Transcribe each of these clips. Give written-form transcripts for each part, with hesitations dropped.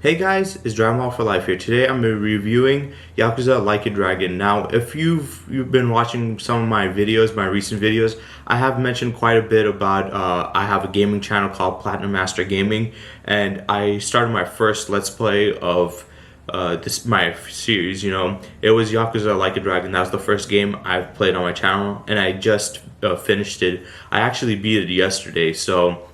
Hey guys, it's Drama for Life here. Today I'm reviewing Yakuza Like a Dragon. Now, if you've been watching some of my videos, my recent videos, I have mentioned quite a bit about I have a gaming channel called Platinum Master Gaming, and I started my first Let's Play of this my series. It was Yakuza Like a Dragon. That was the first game I've played on my channel, and I just finished it. I actually beat it yesterday, so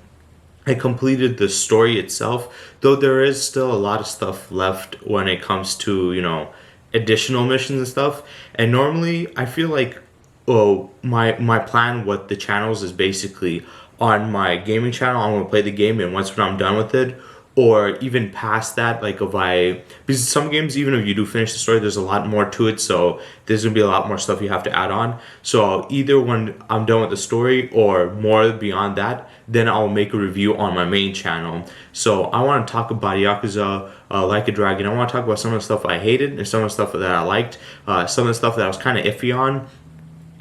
I completed the story itself, though there is still a lot of stuff left when it comes to, additional missions and stuff. And normally I feel like my plan with the channels is basically on my gaming channel, I'm gonna play the game, and once when I'm done with it, or even past that, like if I, because some games, even if you do finish the story, there's a lot more to it, so there's gonna be a lot more stuff you have to add on. So either when I'm done with the story or more beyond that, then I'll make a review on my main channel. So I want to talk about Yakuza Like a Dragon. I want to talk about some of the stuff I hated and some of the stuff that I liked, some of the stuff that I was kind of iffy on,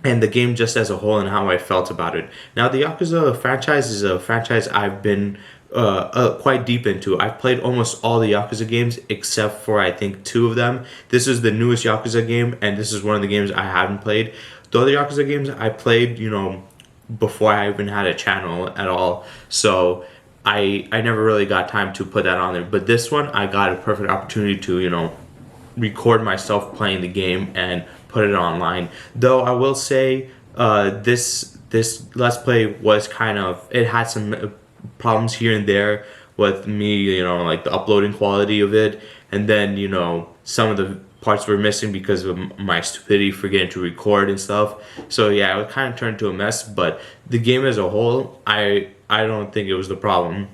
and the game just as a whole and how I felt about it. Now, the Yakuza franchise is a franchise I've been quite deep into. I've played almost all the Yakuza games except for I think two of them. This is the newest Yakuza game, and this is one of the games I haven't played. The other Yakuza games I played, before I even had a channel at all. So I never really got time to put that on there. But this one, I got a perfect opportunity to, record myself playing the game and put it online. Though I will say, this Let's Play was it had some problems here and there with me, like the uploading quality of it, and then some of the parts were missing because of my stupidity forgetting to record and stuff. So yeah, it kind of turned into a mess. But the game as a whole, I don't think it was the problem.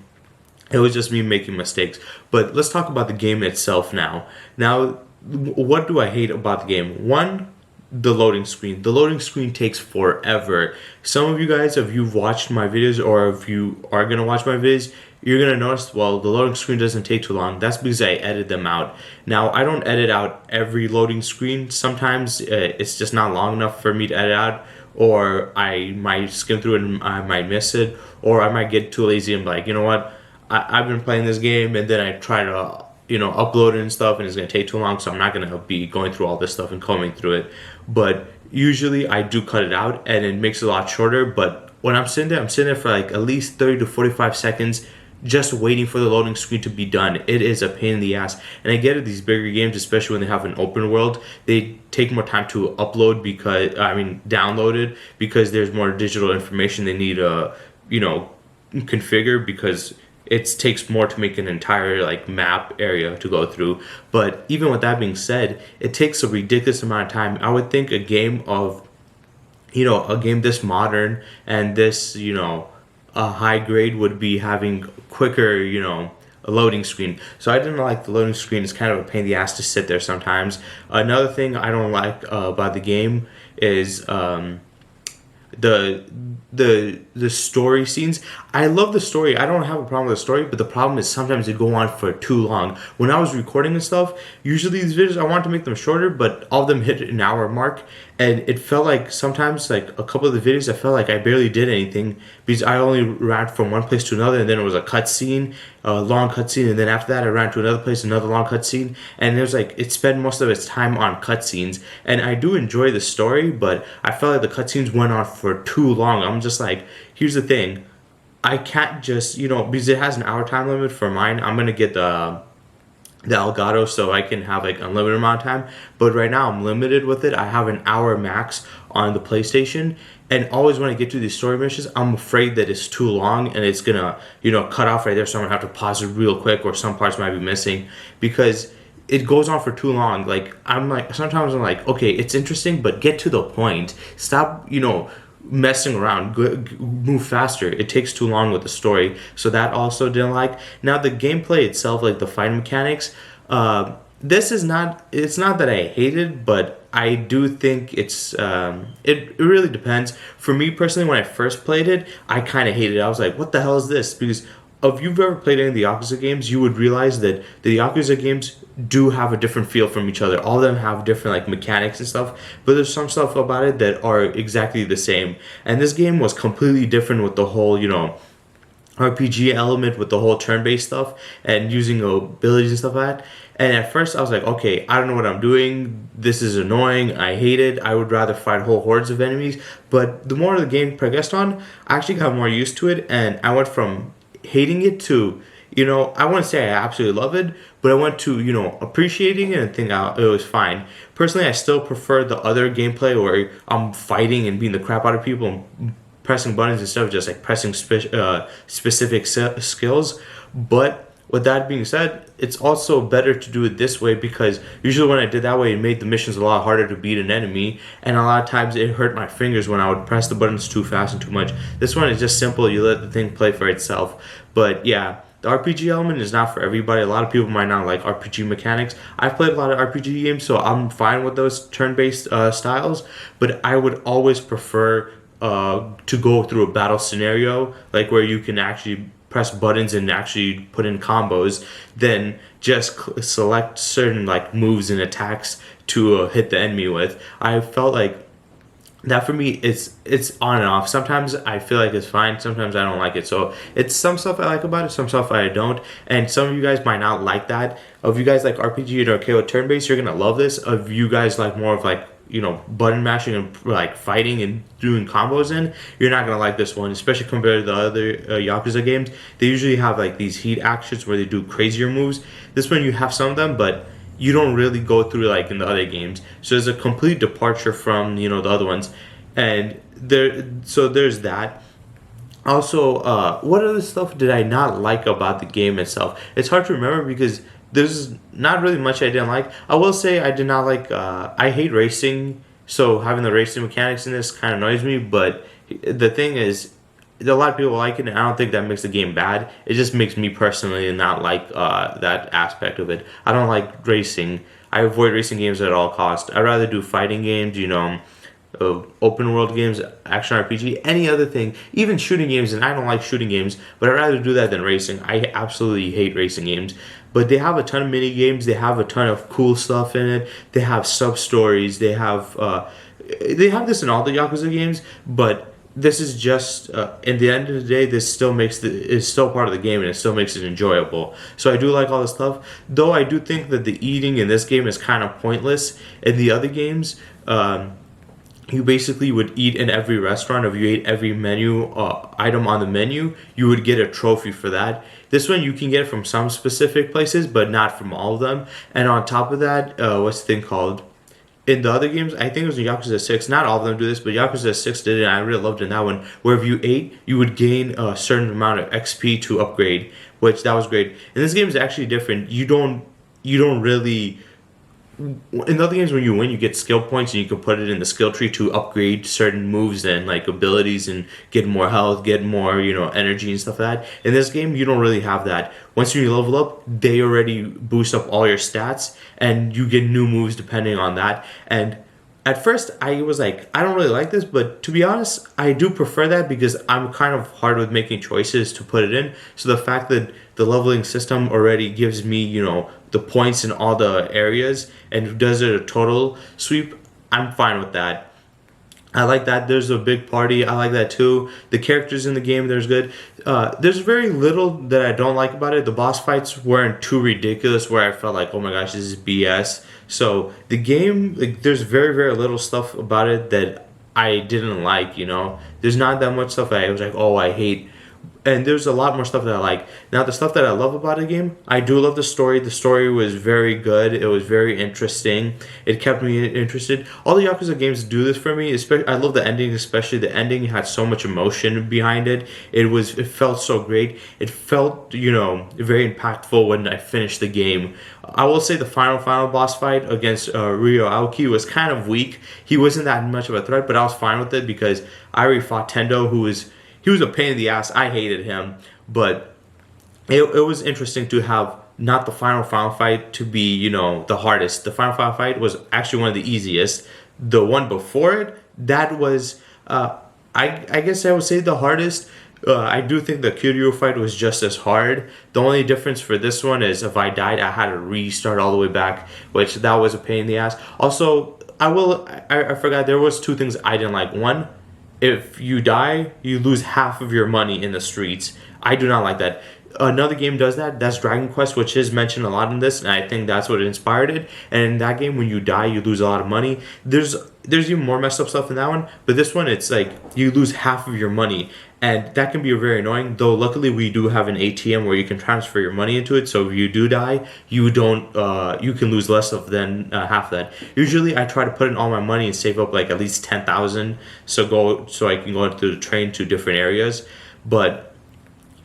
It was just me making mistakes. But let's talk about the game itself now. Now, what do I hate about the game? One, the loading screen. The loading screen takes forever. Some of you guys, if you've watched my videos or if you are going to watch my videos, you're going to notice, well, the loading screen doesn't take too long. That's because I edit them out. Now, I don't edit out every loading screen. Sometimes it's just not long enough for me to edit out, or I might skim through it and I might miss it, or I might get too lazy and be like, you know what, I've been playing this game, and then I try to upload it and stuff, and it's going to take too long, so I'm not going to be going through all this stuff and combing through it. But usually I do cut it out, and it makes it a lot shorter. But when I'm sitting there for like at least 30 to 45 seconds just waiting for the loading screen to be done. It is a pain in the ass. And I get it, these bigger games, especially when they have an open world, they take more time to upload download it, because there's more digital information they need to, configure, because it takes more to make an entire map area to go through. But even with that being said, it takes a ridiculous amount of time. I would think a game this modern and this, a high grade would be having quicker, a loading screen. So I didn't like the loading screen. It's kind of a pain in the ass to sit there sometimes. Another thing I don't like about the game is the story scenes. I love the story. I don't have a problem with the story, but the problem is sometimes they go on for too long. When I was recording and stuff, usually these videos I want to make them shorter, but all of them hit an hour mark, and it felt like sometimes, like a couple of the videos, I felt like I barely did anything because I only ran from one place to another, and then it was a cutscene, a long cutscene, and then after that I ran to another place, another long cutscene, and it was like it spent most of its time on cutscenes. And I do enjoy the story, but I felt like the cutscenes went on for too long. I'm just like, here's the thing, I can't just, because it has an hour time limit for mine, I'm gonna get the Elgato so I can have like unlimited amount of time. But right now I'm limited with it. I have an hour max on the PlayStation, and always when I get to these story missions, I'm afraid that it's too long and it's gonna, cut off right there. So I'm gonna have to pause it real quick, or some parts might be missing because it goes on for too long. Sometimes I'm like, okay, it's interesting, but get to the point. Stop, messing around. Move faster. It takes too long with the story. So that also didn't like. Now the gameplay itself, like the fighting mechanics, it's not that I hate it, but I do think it really depends. For me personally, when I first played it, I kind of hated it. I was like, what the hell is this? Because if you've ever played any of the Yakuza games, you would realize that the Yakuza games do have a different feel from each other. All of them have different mechanics and stuff, but there's some stuff about it that are exactly the same. And this game was completely different with the whole, RPG element with the whole turn-based stuff and using abilities and stuff like that. And at first I was like, okay, I don't know what I'm doing. This is annoying. I hate it. I would rather fight whole hordes of enemies. But the more the game progressed on, I actually got more used to it, and I went from hating it to, I wouldn't say I absolutely love it, but I went to, appreciating it and think it was fine. Personally, I still prefer the other gameplay where I'm fighting and beating the crap out of people and pressing buttons instead of just like pressing specific skills. But with that being said, it's also better to do it this way, because usually when I did that way, it made the missions a lot harder to beat an enemy, and a lot of times it hurt my fingers when I would press the buttons too fast and too much. This one is just simple. You let the thing play for itself. But yeah, the RPG element is not for everybody. A lot of people might not like RPG mechanics. I've played a lot of RPG games, so I'm fine with those turn-based styles, but I would always prefer to go through a battle scenario, like where you can actually press buttons and actually put in combos, than just select certain like moves and attacks to hit the enemy with. I felt like that for me, it's on and off. Sometimes I feel like it's fine, sometimes I don't like it. So it's some stuff I like about it, some stuff I don't, and some of you guys might not like that. If you guys like RPG and are okay with turn-based, you're gonna love this. If you guys like more of like, button mashing and like fighting and doing combos you're not gonna like this one, especially compared to the other Yakuza games. They usually have like these heat actions where they do crazier moves. This one you have some of them, but you don't really go through like in the other games. So there's a complete departure from the other ones, and there's that. Also, what other stuff did I not like about the game itself? It's hard to remember because there's not really much I didn't like. I will say I did not like. I hate racing, so having the racing mechanics in this kind of annoys me. But the thing is, a lot of people like it, and I don't think that makes the game bad. It just makes me personally not like that aspect of it. I don't like racing. I avoid racing games at all costs. I'd rather do fighting games, open world games, action RPG, any other thing, even shooting games. And I don't like shooting games, but I'd rather do that than racing. I absolutely hate racing games. But they have a ton of mini games. They have a ton of cool stuff in it. They have sub stories. They have this in all the Yakuza games, but this is just in the end of the day, this still is still part of the game, and it still makes it enjoyable. So I do like all this stuff, though I do think that the eating in this game is kind of pointless. In the other games, you basically would eat in every restaurant. If you ate every menu item on the menu, you would get a trophy for that. This one you can get from some specific places, but not from all of them. And on top of that, what's the thing called? In the other games, I think it was in Yakuza 6, not all of them do this, but Yakuza 6 did it, and I really loved it in that one, where if you ate, you would gain a certain amount of XP to upgrade, which that was great. And this game is actually different. You don't really... In other games, when you win, you get skill points, and you can put it in the skill tree to upgrade certain moves and like abilities and get more health, get more energy and stuff like that. In this game, you don't really have that. Once you level up, they already boost up all your stats, and you get new moves depending on that. And at first, I was like, I don't really like this, but to be honest, I do prefer that because I'm kind of hard with making choices to put it in. So the fact that the leveling system already gives me, the points in all the areas and does it a total sweep, I'm fine with that. I like that. There's a big party. I like that too. The characters in the game, there's good. There's very little that I don't like about it. The boss fights weren't too ridiculous where I felt like, oh my gosh, this is BS. So the game, there's very, very little stuff about it that I didn't like, There's not that much stuff I was like, oh, I hate. And there's a lot more stuff that I like. Now, the stuff that I love about the game, I do love the story. The story was very good. It was very interesting. It kept me interested. All the Yakuza games do this for me. I love the ending, especially. The ending had so much emotion behind it. It felt so great. It felt, very impactful when I finished the game. I will say the final boss fight against Ryo Aoki was kind of weak. He wasn't that much of a threat, but I was fine with it because I already fought Tendo, he was a pain in the ass. I hated him, but it was interesting to have not the final fight to be, the hardest. The final fight was actually one of the easiest. The one before it, that was, I guess I would say the hardest. I do think the Kiryu fight was just as hard. The only difference for this one is if I died, I had to restart all the way back, which that was a pain in the ass. Also, I forgot there was two things I didn't like. One, if you die, you lose half of your money in the streets. I do not like that. Another game does that. That's Dragon Quest, which is mentioned a lot in this, and I think that's what inspired it. And in that game, when you die, you lose a lot of money. There's even more messed up stuff in that one, but this one, it's like you lose half of your money, and that can be very annoying. Though luckily, we do have an ATM where you can transfer your money into it. So if you do die, you don't you can lose less of than half that. Usually, I try to put in all my money and save up like at least 10,000, so I can go into the train to different areas, but.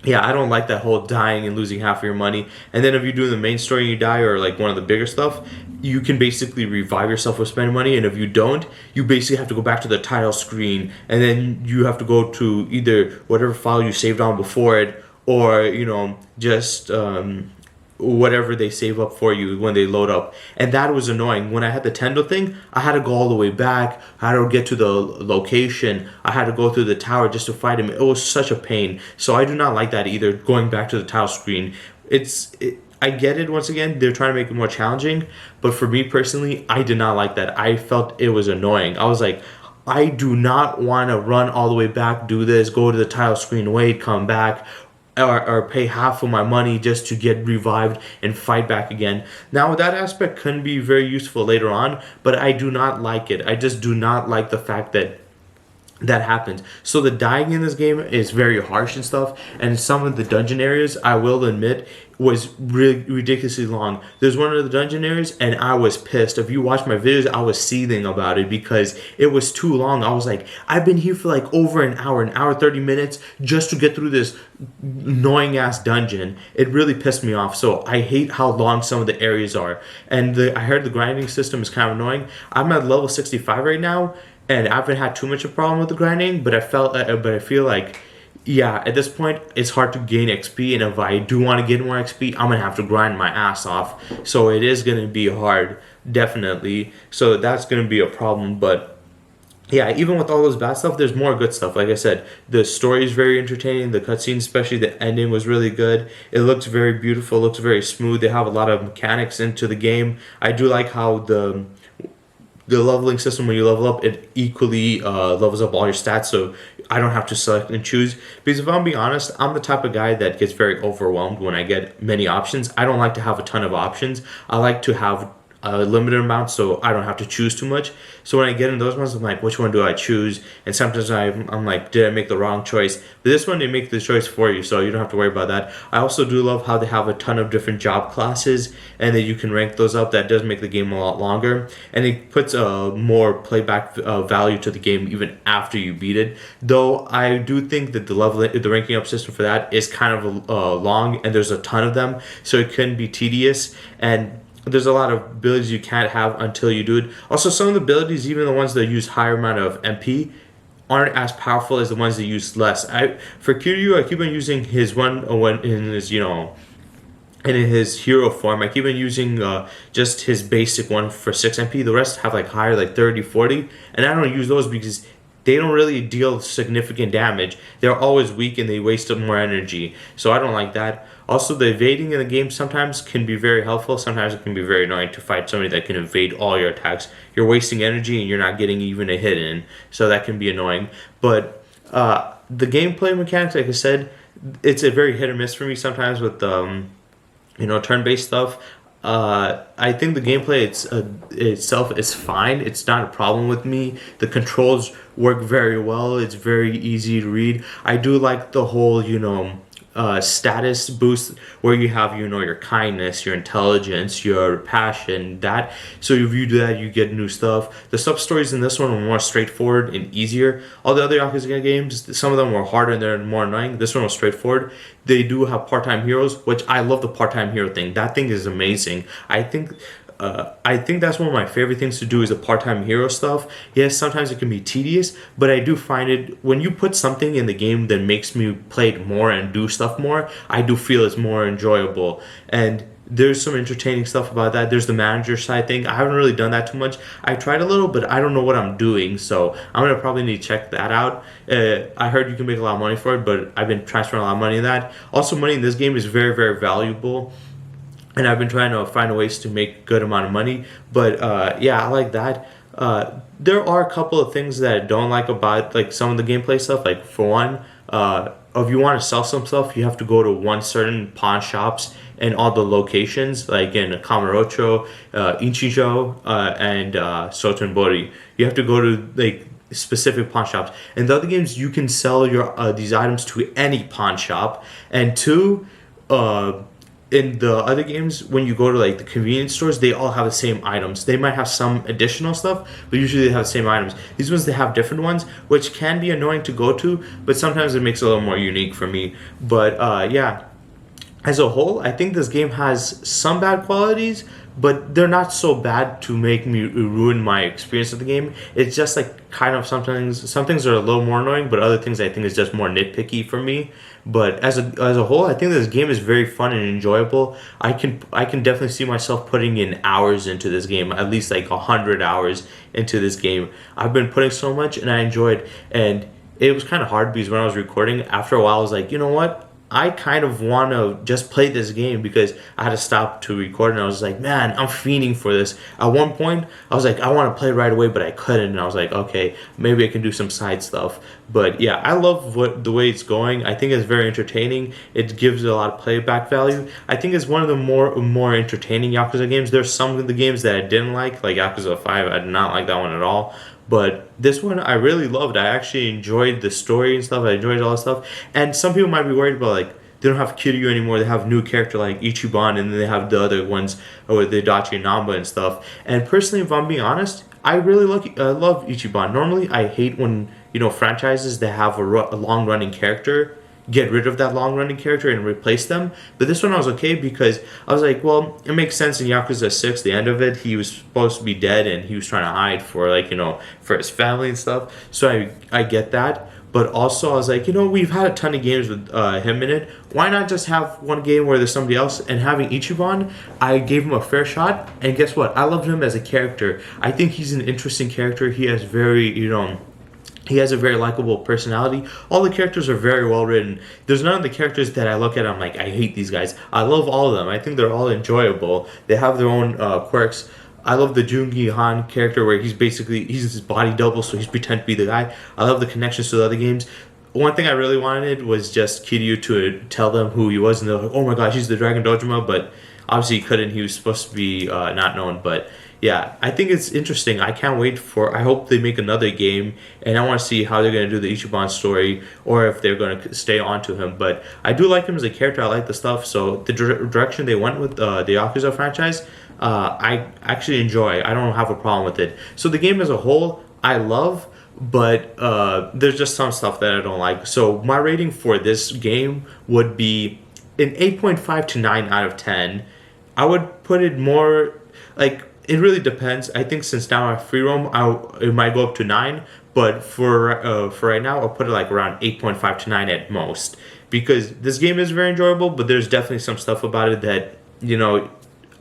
Yeah, I don't like that whole dying and losing half of your money. And then if you're doing the main story and you die, or like one of the bigger stuff, you can basically revive yourself with spending money. And if you don't, you basically have to go back to the title screen, and then you have to go to either whatever file you saved on before it, or just whatever they save up for you when they load up. And that was annoying. When I had the Tendo thing, I had to go all the way back. I had to get to the location. I had to go through the tower just to fight him. It was such a pain. So I do not like that either, going back to the title screen. I get it, once again, they're trying to make it more challenging, but for me personally, I did not like that. I felt it was annoying. I was like, I do not want to run all the way back, do this, go to the title screen, wait, come back, or pay half of my money just to get revived and fight back again. Now, that aspect can be very useful later on, but I do not like it. I just do not like the fact that happens. So the dying in this game is very harsh and stuff, and some of the dungeon areas, I will admit, was really ridiculously long. There's one of the dungeon areas, and I was pissed. If you watch my videos, I was seething about it because it was too long. I was like, I've been here for like over an hour 30 minutes just to get through this annoying ass dungeon. It really pissed me off. So I hate how long some of the areas are. And I heard the grinding system is kind of annoying. I'm at level 65 right now, and I haven't had too much of a problem with the grinding, but I feel like, yeah, at this point, it's hard to gain XP, and if I do want to get more XP, I'm going to have to grind my ass off. So it is going to be hard, definitely. So that's going to be a problem, but yeah, even with all those bad stuff, there's more good stuff. Like I said, the story is very entertaining. The cutscenes, especially the ending, was really good. It looks very beautiful, looks very smooth. They have a lot of mechanics into the game. I do like how the leveling system, when you level up, it equally levels up all your stats, so I don't have to select and choose. Because if I'm being honest, I'm the type of guy that gets very overwhelmed when I get many options. I don't like to have a ton of options. I like to have a limited amount, so I don't have to choose too much. So when I get in those ones, I'm like, which one do I choose? And sometimes I'm like, did I make the wrong choice? But this one, they make the choice for you, so you don't have to worry about that. I also do love how they have a ton of different job classes, and that you can rank those up. That does make the game a lot longer, and it puts more playback value to the game even after you beat it. Though I do think that the ranking up system for that is kind of long, and there's a ton of them, so it can be tedious, and there's a lot of abilities you can't have until you do it. Also, some of the abilities, even the ones that use higher amount of MP, aren't as powerful as the ones that use less. For Kiryu, I keep on using his one when in his and in his hero form. I keep on using just his basic one for 6 MP. The rest have like higher, like 30, 40, and I don't use those because they don't really deal significant damage. They're always weak and they waste more energy, so I don't like that. Also, the evading in the game sometimes can be very helpful. Sometimes it can be very annoying to fight somebody that can evade all your attacks. You're wasting energy and you're not getting even a hit in, so that can be annoying. But the gameplay mechanics, like I said, it's a very hit or miss for me sometimes with turn-based stuff. I think the gameplay itself is fine. It's not a problem with me. The controls work very well. It's very easy to read. I do like the whole, status boost where you have your kindness, your intelligence, your passion, that. So if you do that, you get new stuff. The sub stories in this one were more straightforward and easier. All the other Yakuza games, some of them were harder and they're more annoying. This one was straightforward. They do have part-time heroes, which I love. The part-time hero thing, that thing is amazing. I think that's one of my favorite things to do, is the part-time hero stuff. Yes, sometimes it can be tedious, but I do find it, when you put something in the game that makes me play it more and do stuff more, I do feel it's more enjoyable. And there's some entertaining stuff about that. There's the manager side thing. I haven't really done that too much. I tried a little, but I don't know what I'm doing, so I'm gonna probably need to check that out. I heard you can make a lot of money for it, but I've been transferring a lot of money in that. Also, money in this game is very, very valuable, and I've been trying to find ways to make a good amount of money. But yeah, I like that. There are a couple of things that I don't like about like some of the gameplay stuff. Like for one, if you want to sell some stuff, you have to go to one certain pawn shops and all the locations, like in Kamurocho, Ichijo, and Sotenbori. You have to go to like specific pawn shops. In the other games, you can sell your these items to any pawn shop. And two, in the other games, when you go to like the convenience stores, they all have the same items. They might have some additional stuff, but usually they have the same items. These ones, they have different ones, which can be annoying to go to, but sometimes it makes it a little more unique for me. But yeah, as a whole, I think this game has some bad qualities, but they're not so bad to make me ruin my experience of the game. It's just like kind of some things are a little more annoying, but other things I think is just more nitpicky for me. But as a whole, I think this game is very fun and enjoyable. I can definitely see myself putting in hours into this game, at least like 100 hours into this game. I've been putting so much, and I enjoyed. And it was kind of hard because when I was recording, after a while, I was like, you know what? I kind of want to just play this game because I had to stop to record, and I was like, man, I'm fiending for this. At one point, I was like, I want to play right away, but I couldn't, and I was like, okay, maybe I can do some side stuff. But yeah, I love the way it's going. I think it's very entertaining. It gives a lot of playback value. I think it's one of the more entertaining Yakuza games. There's some of the games that I didn't like Yakuza 5. I did not like that one at all. But this one I really loved. I actually enjoyed the story and stuff. I enjoyed all the stuff. And some people might be worried about like they don't have Kiryu anymore. They have new character like Ichiban, and then they have the other ones with the Adachi and Namba and stuff. And personally, if I'm being honest, I really love Ichiban. Normally, I hate when franchises that have a long running character get rid of that long running character and replace them. But this one I was okay because I was like, well, it makes sense in Yakuza 6, the end of it, he was supposed to be dead and he was trying to hide for for his family and stuff. So I get that. But also I was like, we've had a ton of games with him in it. Why not just have one game where there's somebody else? And having Ichiban, I gave him a fair shot. And guess what? I loved him as a character. I think he's an interesting character. He has he has a very likable personality. All the characters are very well written. There's none of the characters that I look at, I'm like, I hate these guys. I love all of them. I think they're all enjoyable. They have their own quirks. I love the Jungi Han character where he's his body double, so he's pretend to be the guy. I love the connections to the other games. One thing I really wanted was just Kiryu to tell them who he was, and they're like, oh my gosh, he's the Dragon Dojima, but obviously he couldn't. He was supposed to be not known, but yeah, I think it's interesting. I can't wait I hope they make another game, and I want to see how they're going to do the Ichiban story, or if they're going to stay on to him. But I do like him as a character. I like the stuff. So the direction they went with the Yakuza franchise, I actually enjoy. I don't have a problem with it. So the game as a whole, I love, but there's just some stuff that I don't like. So my rating for this game would be an 8.5 to 9 out of 10. I would put it more like, it really depends. I think since now I have free roam, it might go up to 9. But for right now, I'll put it like around 8.5 to 9 at most. Because this game is very enjoyable, but there's definitely some stuff about it that,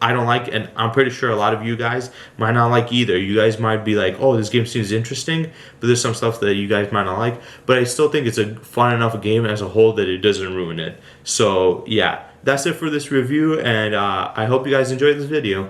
I don't like. And I'm pretty sure a lot of you guys might not like either. You guys might be like, oh, this game seems interesting, but there's some stuff that you guys might not like. But I still think it's a fun enough game as a whole that it doesn't ruin it. So, yeah, that's it for this review. And I hope you guys enjoyed this video.